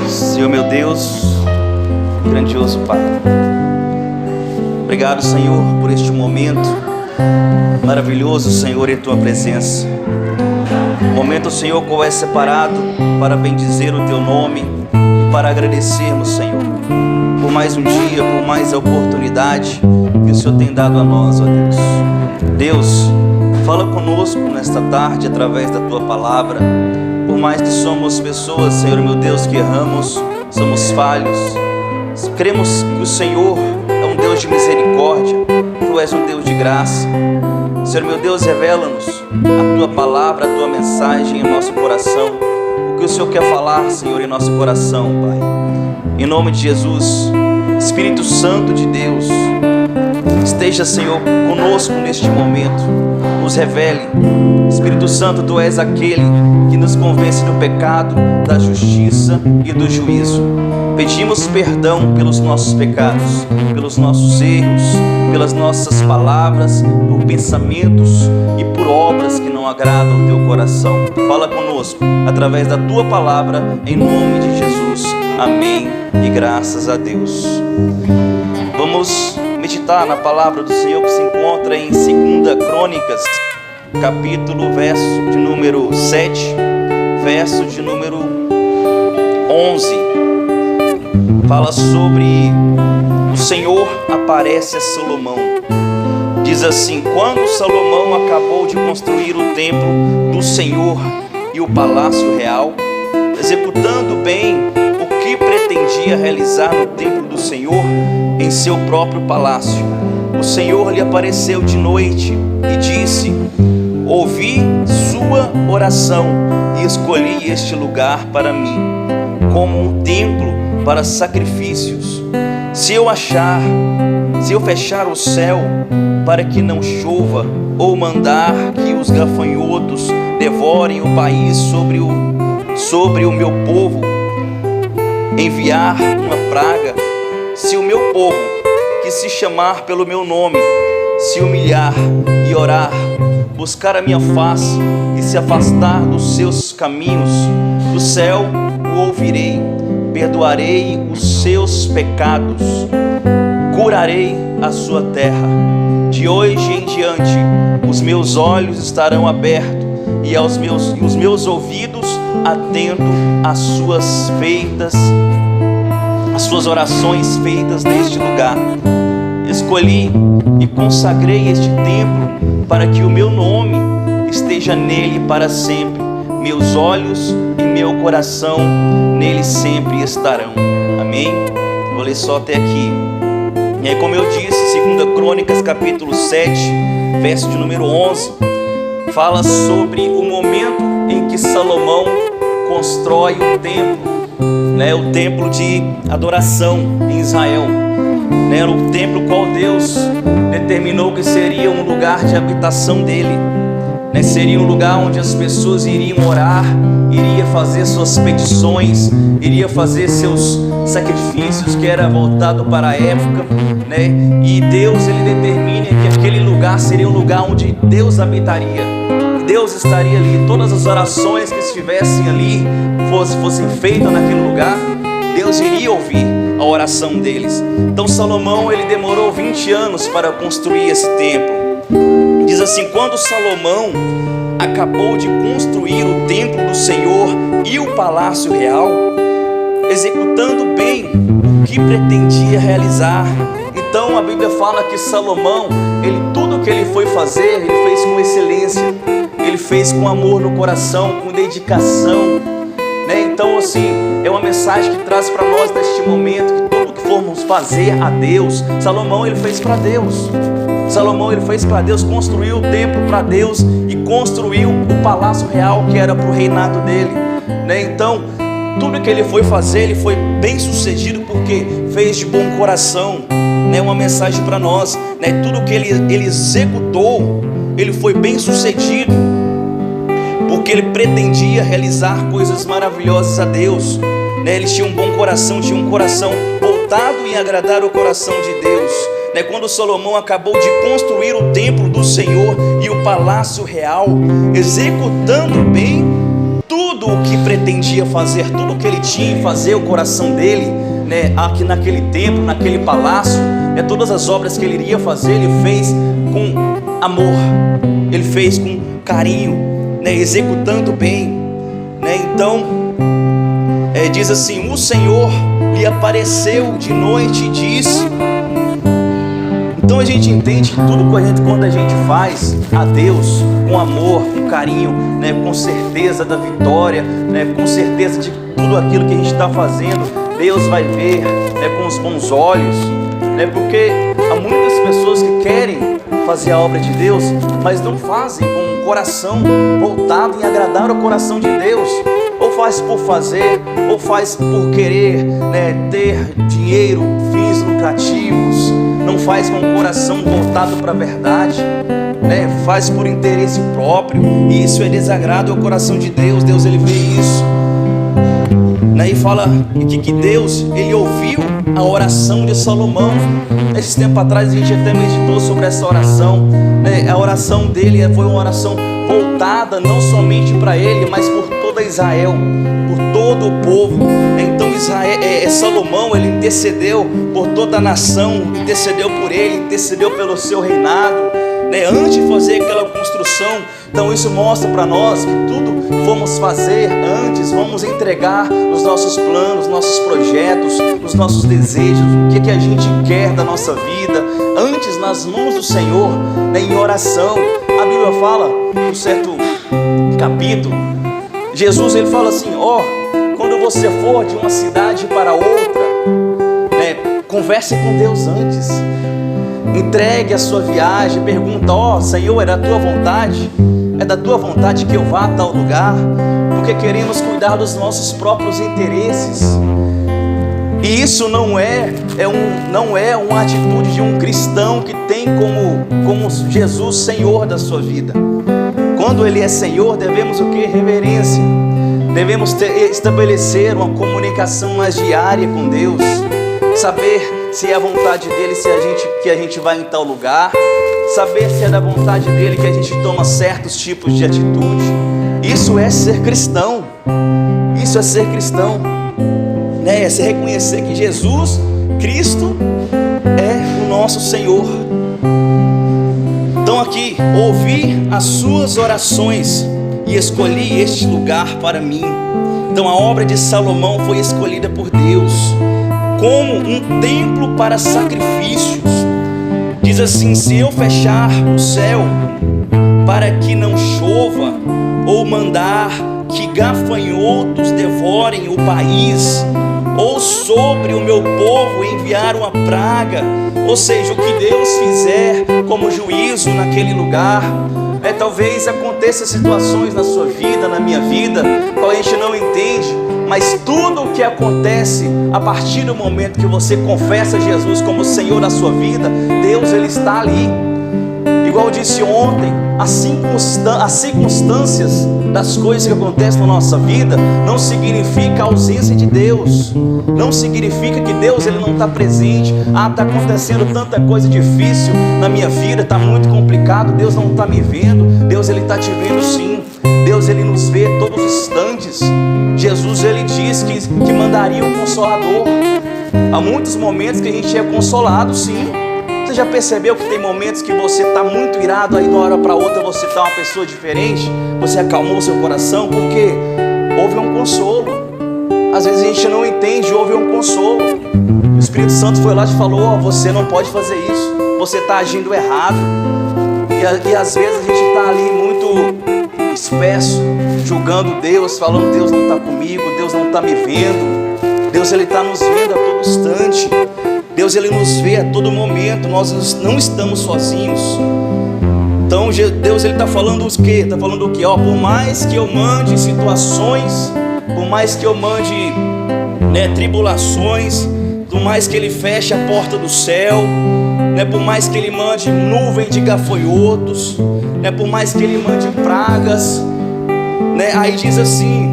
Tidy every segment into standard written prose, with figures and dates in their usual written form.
Senhor meu Deus, grandioso Pai, obrigado, Senhor, por este momento maravilhoso, Senhor, em Tua presença. Momento, Senhor, qual é separado para bendizer o Teu nome e para agradecermos, Senhor, por mais um dia, por mais a oportunidade que o Senhor tem dado a nós, ó Deus. Deus, fala conosco nesta tarde através da Tua palavra. Por mais que somos pessoas, Senhor meu Deus, que erramos, somos falhos, cremos que o Senhor é um Deus de misericórdia, Tu és um Deus de graça. Senhor meu Deus, revela-nos a Tua palavra, a Tua mensagem em nosso coração, o que o Senhor quer falar, Senhor, em nosso coração, Pai. Em nome de Jesus, Espírito Santo de Deus, esteja, Senhor, conosco neste momento, nos revele. Espírito Santo, Tu és aquele que nos convence do pecado, da justiça e do juízo. Pedimos perdão pelos nossos pecados, pelos nossos erros, pelas nossas palavras, por pensamentos e por obras que não agradam o Teu coração. Fala conosco através da Tua palavra, em nome de Jesus. Amém e graças a Deus. Vamos meditar na palavra do Senhor que se encontra em 2 Crônicas, capítulo, verso de número 7, verso de número 11. Fala sobre o Senhor aparece a Salomão. Diz assim: quando Salomão acabou de construir o templo do Senhor e o palácio real, executando bem o que pretendia realizar no templo do Senhor em seu próprio palácio, o Senhor lhe apareceu de noite e disse: ouvi sua oração e escolhi este lugar para mim, como um templo para sacrifícios. Se eu fechar o céu para que não chova, ou mandar que os gafanhotos devorem o país sobre o meu povo, enviar uma praga, se o meu povo, que se chamar pelo meu nome, se humilhar e orar, buscar a minha face e se afastar dos seus caminhos, do céu o ouvirei, perdoarei os seus pecados, curarei a sua terra. De hoje em diante os meus olhos estarão abertos e os meus ouvidos atentos às suas orações feitas neste lugar. Escolhi e consagrei este templo para que o meu nome esteja nele para sempre. Meus olhos e meu coração nele sempre estarão. Amém? Vou ler só até aqui. E aí, como eu disse, 2 Crônicas, capítulo 7, verso de número 11, fala sobre o momento em que Salomão constrói o templo de adoração em Israel, o templo qual Deus determinou que seria um lugar de habitação dele, seria um lugar onde as pessoas iriam orar, iria fazer suas petições, iria fazer seus sacrifícios, que era voltado para a época, e Deus, ele determina que aquele lugar seria um lugar onde Deus habitaria, Deus estaria ali. Todas as orações que estivessem ali, fossem feitas naquele lugar, Deus iria ouvir a oração deles. Então Salomão, ele demorou 20 anos para construir esse templo. Diz assim: quando Salomão acabou de construir o templo do Senhor e o palácio real, executando bem o que pretendia realizar. Então a Bíblia fala que Salomão, tudo que ele foi fazer, ele fez com excelência, ele fez com amor no coração, com dedicação, Então assim, é uma mensagem que traz para nós neste momento, que tudo que formos fazer a Deus, Salomão, ele fez para Deus. Salomão, ele fez para Deus, construiu o templo para Deus e construiu o palácio real, que era para o reinado dele, Então tudo que ele foi fazer, ele foi bem sucedido porque fez de bom coração, Uma mensagem para nós, Tudo que ele executou, ele foi bem sucedido porque ele pretendia realizar coisas maravilhosas a Deus, Eles tinham um bom coração, tinham um coração voltado em agradar o coração de Deus, Quando Salomão acabou de construir o templo do Senhor e o palácio real, executando bem tudo tudo o que pretendia fazer, tudo o que ele tinha em fazer, o coração dele, né, aqui naquele templo, naquele palácio, todas as obras que ele iria fazer, ele fez com amor, ele fez com carinho, né, executando bem, né? Então diz assim: o Senhor lhe apareceu de noite e disse. Então a gente entende que tudo quando a gente faz a Deus com amor, com carinho, né, com certeza da vitória, né, com certeza de tudo aquilo que a gente está fazendo, Deus vai ver, né, com os bons olhos, né, porque há muitas pessoas que querem fazer a obra de Deus, mas não fazem com um coração voltado em agradar o coração de Deus. Ou faz por fazer, ou faz por querer, né, ter dinheiro, fins lucrativos. Não faz com o coração voltado para a verdade, né? Faz por interesse próprio, e isso é desagrado ao coração de Deus. Deus, ele vê isso, né? E fala que Deus, ele ouviu a oração de Salomão. Esse tempo atrás a gente até meditou sobre essa oração, né? A oração dele foi uma oração voltada não somente para ele, mas por toda Israel, por todo o povo. Então Salomão, ele intercedeu por toda a nação, intercedeu por ele, intercedeu pelo seu reinado, né? Antes de fazer aquela construção. Então isso mostra para nós que tudo vamos fazer antes, vamos entregar os nossos planos, nossos projetos, os nossos desejos, o que a gente quer da nossa vida, antes nas mãos do Senhor, né? Em oração. A Bíblia fala, um certo capítulo, Jesus, ele fala assim: quando você for de uma cidade para outra, né, converse com Deus antes, entregue a sua viagem, pergunta: Senhor, é da tua vontade? É da tua vontade que eu vá a tal lugar? Porque queremos cuidar dos nossos próprios interesses. E isso não é uma atitude de um cristão que tem como Jesus Senhor da sua vida. Quando Ele é Senhor, devemos o que? Reverência. Devemos estabelecer uma comunicação mais diária com Deus, saber se é a vontade dEle que a gente vai em tal lugar, saber se é da vontade dEle que a gente toma certos tipos de atitude. Isso é ser cristão. Isso é ser cristão, né? É se reconhecer que Jesus Cristo é o nosso Senhor. Então aqui, ouvi as suas orações e escolhi este lugar para mim. Então a obra de Salomão foi escolhida por Deus como um templo para sacrifícios. Diz assim: se eu fechar o céu para que não chova, ou mandar que gafanhotos devorem o país, ou sobre o meu povo enviar uma praga, ou seja, o que Deus fizer como juízo naquele lugar, talvez aconteça situações na sua vida, na minha vida, qual a gente não entende, mas tudo o que acontece a partir do momento que você confessa Jesus como Senhor da sua vida, Deus, Ele está ali. Igual eu disse ontem, as circunstâncias das coisas que acontecem na nossa vida não significa a ausência de Deus, não significa que Deus, Ele não está presente. Está acontecendo tanta coisa difícil na minha vida, está muito complicado, Deus não está me vendo. Deus, Ele está te vendo sim. Deus, Ele nos vê todos os instantes. Jesus, Ele diz que mandaria um Consolador. Há muitos momentos que a gente é consolado, sim. Você já percebeu que tem momentos que você está muito irado, aí de uma hora para outra você está uma pessoa diferente? Você acalmou seu coração porque houve um consolo. Às vezes a gente não entende, houve um consolo. O Espírito Santo foi lá e falou: você não pode fazer isso, você está agindo errado. E às vezes a gente está ali muito espesso, julgando Deus, falando: Deus não está comigo, Deus não está me vendo. Deus, Ele está nos vendo a todo instante. Deus, Ele nos vê a todo momento. Nós não estamos sozinhos. Então Deus, Ele está falando o quê? Está falando o quê? Por mais que eu mande situações, por mais que eu mande, tribulações, por mais que Ele feche a porta do céu, por mais que Ele mande nuvem de gafanhotos, por mais que Ele mande pragas, aí diz assim: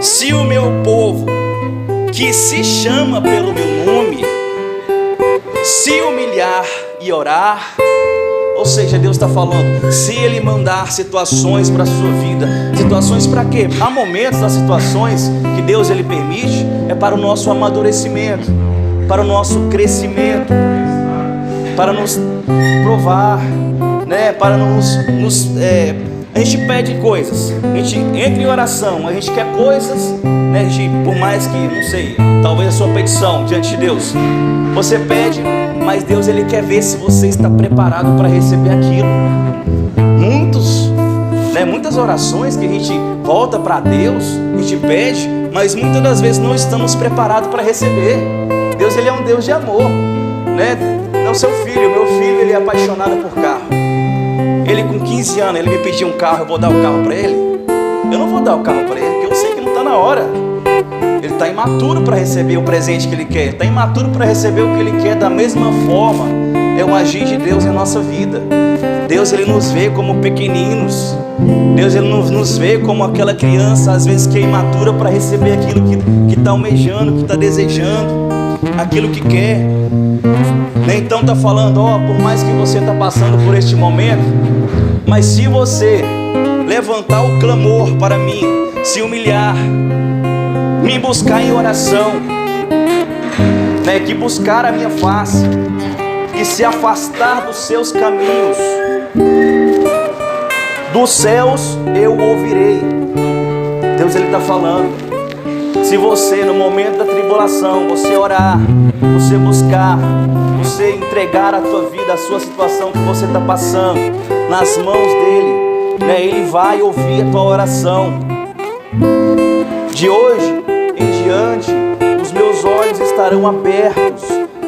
se o meu povo, que se chama pelo meu nome, se humilhar e orar, ou seja, Deus está falando, se Ele mandar situações para a sua vida, situações para quê? Há momentos das situações que Deus Ele permite, é para o nosso amadurecimento, para o nosso crescimento, para nos provar, né? Para a gente pede coisas, a gente entra em oração, a gente quer coisas, né? Por mais que, não sei, talvez a sua petição diante de Deus, você pede, mas Deus Ele quer ver se você está preparado para receber aquilo. Muitas orações que a gente volta para Deus, a gente pede, mas muitas das vezes não estamos preparados para receber. Deus Ele é um Deus de amor, né? Não, seu filho, meu filho, ele é apaixonado por carro. Ele com 15 anos, ele me pediu um carro, eu vou dar o carro para ele? Eu não vou dar o carro para ele, porque eu sei que não está na hora. Ele está imaturo para receber o presente que ele quer, está imaturo para receber o que ele quer. Da mesma forma é o agir de Deus em nossa vida. Deus Ele nos vê como pequeninos, Deus Ele nos vê como aquela criança às vezes que é imatura para receber aquilo que está almejando, que está desejando, aquilo que quer. Então está falando, por mais que você está passando por este momento, mas se você levantar o clamor para mim, se humilhar, me buscar em oração, né, que buscar a minha face, que se afastar dos seus caminhos, dos céus eu ouvirei. Deus Ele está falando, se você no momento da tribulação, você orar, você buscar, você entregar a tua vida, a sua situação que você está passando nas mãos dEle, né, Ele vai ouvir a tua oração. De hoje em diante, os meus olhos estarão abertos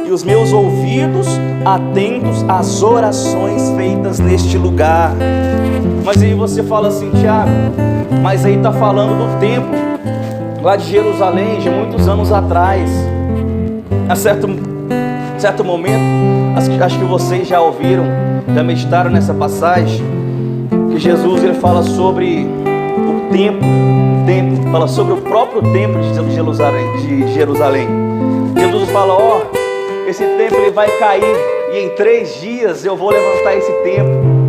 e os meus ouvidos atentos às orações feitas neste lugar. Mas aí você fala assim, Tiago, mas aí está falando do templo lá de Jerusalém, de muitos anos atrás. A certo momento, acho que vocês já ouviram, já meditaram nessa passagem, que Jesus ele fala sobre o templo, fala sobre o próprio templo de Jerusalém. Jesus fala, esse templo ele vai cair e em 3 dias eu vou levantar esse templo.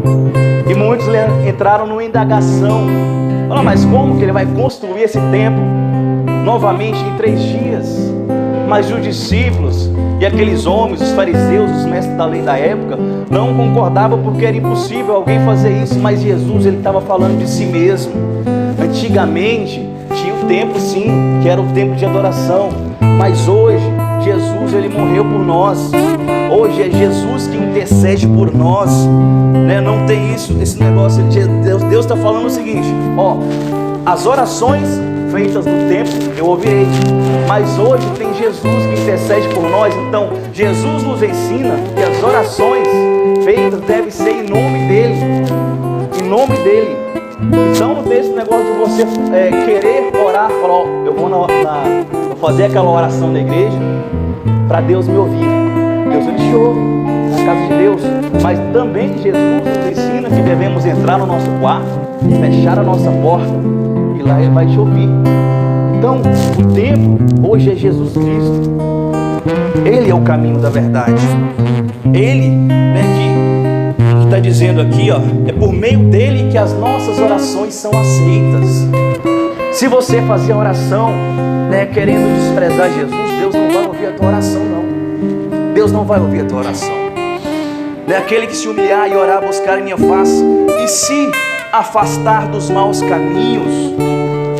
E muitos entraram numa indagação, fala, mas como que ele vai construir esse templo novamente em 3 dias? Mas os discípulos e aqueles homens, os fariseus, os mestres da lei da época, não concordavam porque era impossível alguém fazer isso. Mas Jesus ele estava falando de si mesmo. Antigamente tinha o templo sim, que era o templo de adoração, mas hoje Jesus ele morreu por nós. Hoje é Jesus que intercede por nós, né? Não tem esse negócio de Deus está falando o seguinte, as orações feitas no templo eu ouvirei, mas hoje tem Jesus que intercede por nós. Então Jesus nos ensina que as orações feitas devem ser em nome dele, em nome dele. Então não tem esse negócio de você querer orar, falar, eu vou fazer aquela oração na igreja para Deus me ouvir. Deus ele te ouve na casa de Deus, mas também Jesus nos ensina que devemos entrar no nosso quarto, fechar a nossa porta e lá Ele vai te ouvir. Então o templo hoje é Jesus Cristo. Ele é o caminho da verdade. Ele, né, que está dizendo aqui, é por meio dele que as nossas orações são aceitas. Se você fazer a oração, né, querendo desprezar Jesus, Deus não vai ouvir a tua oração, não. Deus não vai ouvir a tua oração. É aquele que se humilhar e orar, buscar em minha face e se afastar dos maus caminhos,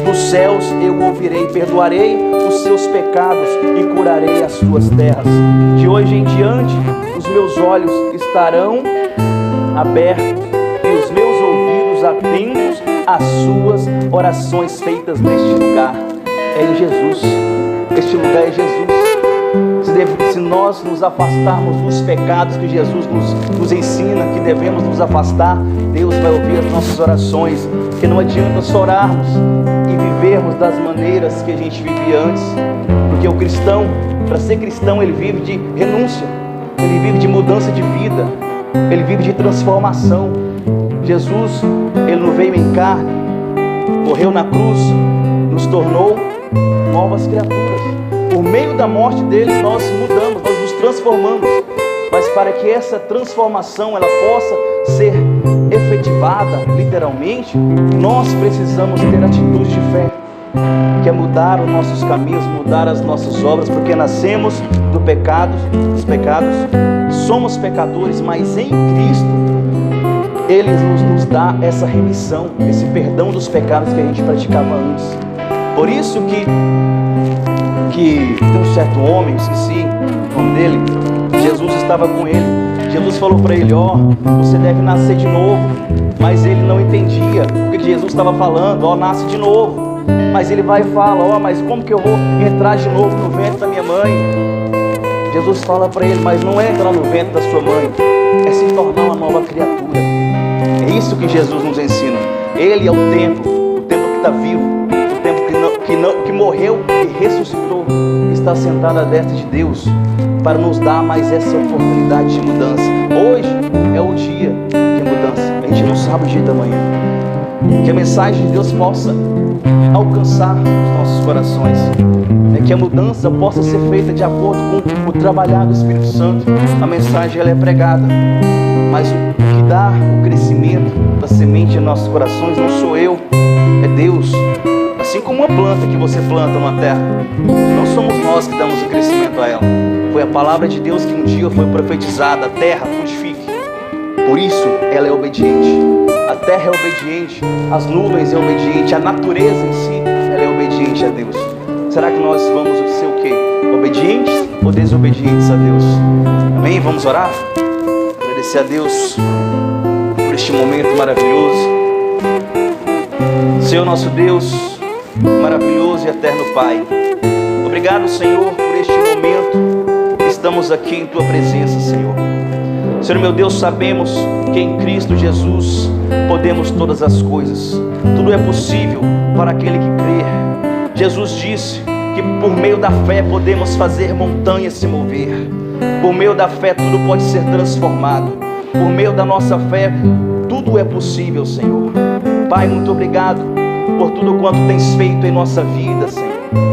dos céus eu ouvirei, perdoarei os seus pecados e curarei as suas terras. De hoje em diante, os meus olhos estarão abertos e os meus ouvidos atentos às suas orações feitas neste lugar. É em Jesus. Este lugar é Jesus. Se nós nos afastarmos dos pecados que Jesus nos ensina que devemos nos afastar, Deus vai ouvir as nossas orações. Porque não adianta só orarmos e vivermos das maneiras que a gente vivia antes. Porque o cristão, para ser cristão, ele vive de renúncia, ele vive de mudança de vida, ele vive de transformação. Jesus, ele não veio em carne, morreu na cruz, nos tornou novas criaturas. Por meio da morte deles nós mudamos, nós nos transformamos. mas para que essa transformação ela possa ser efetivada literalmente, nós precisamos ter atitude de fé, que é mudar os nossos caminhos, mudar as nossas obras, porque nascemos dos pecados, somos pecadores, mas em Cristo Ele nos dá essa remissão, esse perdão dos pecados que a gente praticava antes. Por isso que tem um certo homem, esqueci o nome dele, Jesus estava com ele. Jesus falou para ele, você deve nascer de novo. Mas ele não entendia o que Jesus estava falando, nasce de novo. Mas ele vai e fala, mas como que eu vou entrar de novo no ventre da minha mãe? Jesus fala para ele, mas não é entrar no ventre da sua mãe, é se tornar uma nova criatura. É isso que Jesus nos ensina. Ele é o templo que está vivo, o templo que morreu e ressuscitou, está sentado à destra de Deus para nos dar mais essa oportunidade de mudança. Hoje é o dia de mudança, a gente não sabe o dia da manhã. Que a mensagem de Deus possa alcançar os nossos corações, que a mudança possa ser feita de acordo com o trabalhar do Espírito Santo. A mensagem ela é pregada, mas o que dá o crescimento da semente em nossos corações não sou eu, é Deus. Assim como uma planta que você planta numa terra, não somos nós que damos o crescimento a ela. Foi a palavra de Deus que um dia foi profetizada: a terra frutifique. Por isso ela é obediente. A terra é obediente, as nuvens é obediente, a natureza em si ela é obediente a Deus. Será que nós vamos ser o quê? Obedientes ou desobedientes a Deus? Amém? Vamos orar? Agradecer a Deus por este momento maravilhoso. Senhor nosso Deus, maravilhoso e eterno Pai, obrigado, Senhor, por este momento que estamos aqui em Tua presença, Senhor. Senhor meu Deus, sabemos que em Cristo Jesus podemos todas as coisas. Tudo é possível para aquele que crê. Jesus disse que por meio da fé podemos fazer montanhas se mover. Por meio da fé tudo pode ser transformado. Por meio da nossa fé tudo é possível, Senhor. Pai, muito obrigado por tudo quanto tens feito em nossa vida, Senhor,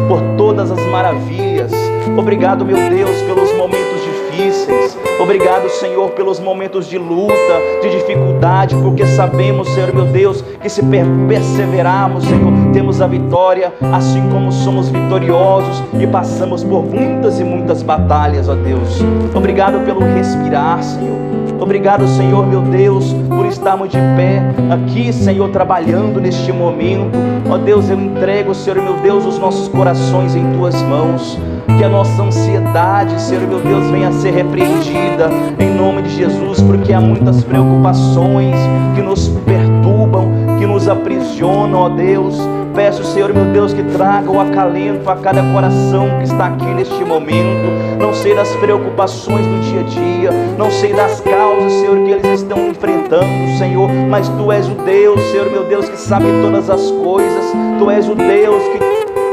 por todas as maravilhas. Obrigado, meu Deus, pelos momentos difíceis. Obrigado, Senhor, pelos momentos de luta, de dificuldade, porque sabemos, Senhor, meu Deus, que se perseverarmos, Senhor, temos a vitória, assim como somos vitoriosos e passamos por muitas e muitas batalhas, ó Deus. Obrigado pelo respirar, Senhor. Obrigado, Senhor, meu Deus, por estarmos de pé aqui, Senhor, trabalhando neste momento. Ó Deus, eu entrego, Senhor, meu Deus, os nossos corações em Tuas mãos. Que a nossa ansiedade, Senhor, meu Deus, venha a ser repreendida em nome de Jesus, porque há muitas preocupações que nos perturbam, que nos aprisionam, ó Deus. Peço, Senhor, meu Deus, que traga o acalento a cada coração que está aqui neste momento. Não sei das preocupações do dia a dia, não sei das causas, Senhor, que eles estão enfrentando, Senhor, mas Tu és o Deus, Senhor, meu Deus, que sabe todas as coisas. Tu és o Deus que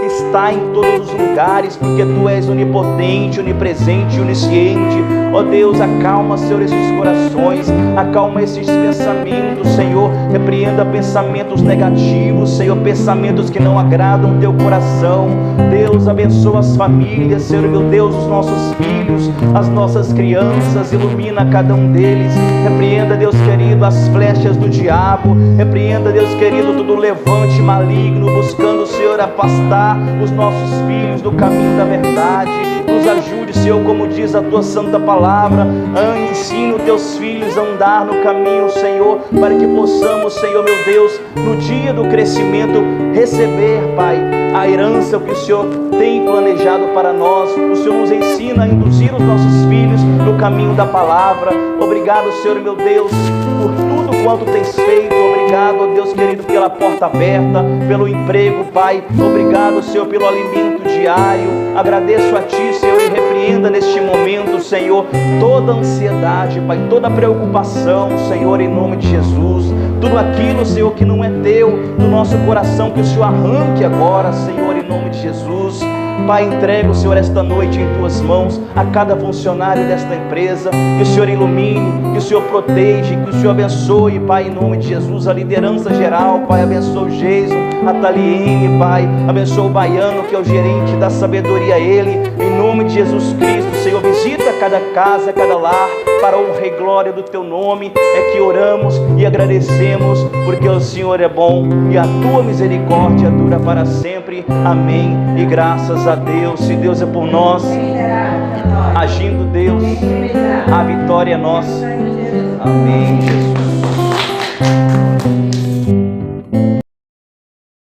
está em todos os lugares, porque Tu és onipotente, onipresente, onisciente. Ó Deus, acalma, Senhor, esses corações, acalma esses pensamentos, Senhor. Repreenda pensamentos negativos, Senhor, pensamentos que não agradam Teu coração. Deus, abençoa as famílias, Senhor, meu Deus, os nossos filhos, as nossas crianças, ilumina cada um deles. Repreenda, Deus querido, as flechas do diabo. Repreenda, Deus querido, todo levante maligno, buscando, Senhor, afastar os nossos filhos do caminho da verdade. Nos ajude, Senhor, como diz a Tua santa palavra. Ensina os Teus filhos a andar no caminho, Senhor, para que possamos, Senhor, meu Deus, no dia do crescimento, receber, Pai, a herança que o Senhor tem planejado para nós. O Senhor nos ensina a induzir os nossos filhos no caminho da palavra. Obrigado, Senhor, meu Deus, por tudo quanto tens feito. Obrigado, ó Deus querido, pela porta aberta, pelo emprego, Pai. Obrigado, Senhor, pelo alimento diário. Agradeço a Ti, Senhor, e repreenda neste momento, Senhor, toda ansiedade, Pai, toda preocupação, Senhor, em nome de Jesus. Tudo aquilo, Senhor, que não é Teu, do nosso coração, que o Senhor arranque agora, Senhor, em nome de Jesus. Pai, entrego, Senhor, esta noite em Tuas mãos a cada funcionário desta empresa. Que o Senhor ilumine, que o Senhor proteja, que o Senhor abençoe, Pai, em nome de Jesus, a liderança geral. Pai, abençoe o Geiso, a Taliene, Pai, abençoe o Baiano, que é o gerente da sabedoria, ele, em nome de Jesus Cristo. Senhor, visita cada casa, cada lar, para a honra e glória do Teu nome. É que oramos e agradecemos, porque o Senhor é bom e a Tua misericórdia dura para sempre. Amém. E graças a Deus. Se Deus é por nós, agindo Deus, a vitória é nossa. Amém, Jesus.